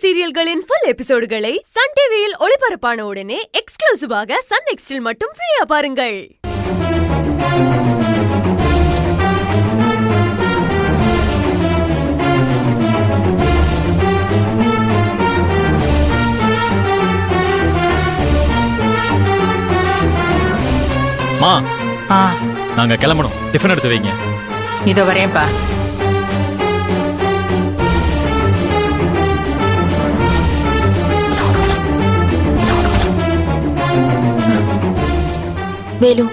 சீரியல்களின் full எபிசோடுகளை Sun டிவியில் ஒளிபரப்பான உடனே எக்ஸ்க்ளூசிவாக சன் நெக்ஸ்டில் மட்டும் ஃப்ரீயா பாருங்கள். மா, நாங்க கிளம்பணும். டிஃபன் எடுத்து வைங்க. இதோ வரேன்ப்பா. வேலு,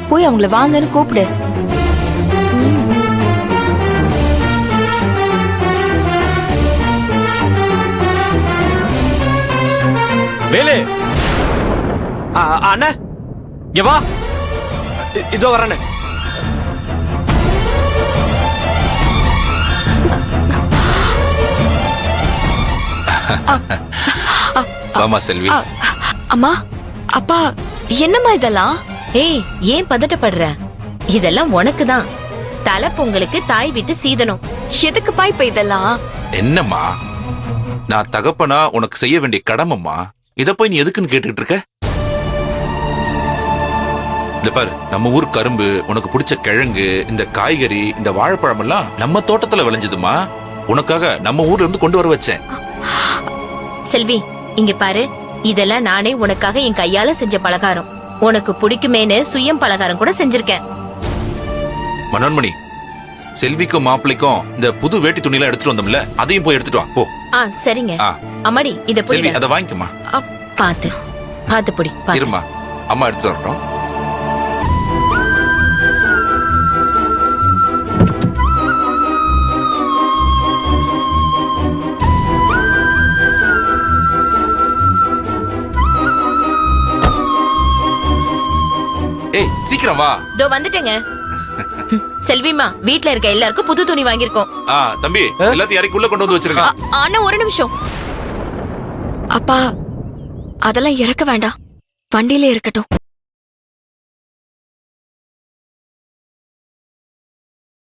போய் அவங்கள வாங்கன்னு கூப்பிடு. வேலு, அண்ணா இங்க வா. இதோ வரேன்னு. வாமா செல்வி. அம்மா, அப்பா, என்னம்மா இதெல்லாம்? ஏய், ஏன் பதட்டப்படுற? இதெல்லாம் உனக்குதான். தலை பொங்கலுக்கு தாய் விட்டு சீதனம். எதுக்குப்பா இப்ப இதெல்லாம்? என்னம்மா, நான் தகப்பனா உனக்கு செய்ய வேண்டிய கடமைம்மா. இத போய் நீ எதுக்குன்னு கேட்டுட்டு இருக்க? இந்த பாரு, நம்ம ஊர் கரும்பு, உனக்கு பிடிச்ச கிழங்கு, இந்த காய்கறி, இந்த வாழைப்பழம் எல்லாம் நம்ம தோட்டத்துல விளைஞ்சதுமா. உனக்காக நம்ம ஊர்ல இருந்து கொண்டு வர வச்சேன். செல்வி, இங்க பாரு, இதெல்லாம் நானே உனக்காக என் கையால செஞ்ச பலகாரம். உனக்கு பிடிக்குமேனு சுயம் பலகாரம் கூட செஞ்சிருக்கேன். மனோன்மணி, செல்விக்கும் மாப்பிள்ளைக்கும் இந்த புது வேட்டி துணியெல்லாம் எடுத்துட்டு வந்தோம்ல, அதையும் போய் எடுத்துட்டு வா போ. சரிங்க. அம்மாடி, இத செல்வி, அதை வாங்கிக்கமா. பாத்து புடி. இருமா, அம்மா எடுத்துட்டு வரட்டும். ஏய், சீக்கிரம் வா. இதோ வந்துட்டேங்க. செல்விமா, வீட்ல இருக்க எல்லாருக்கும் புது துணி வாங்கிருக்கோம். தம்பி, எல்லாத்தையும் இறக்கி உள்ள கொண்டு வந்து வச்சிருங்க. ஆனா ஒரு நிமிஷம். அப்பா, அதெல்லாம் இறக்க வேண்டாம், வண்டியில இருக்கட்டும்.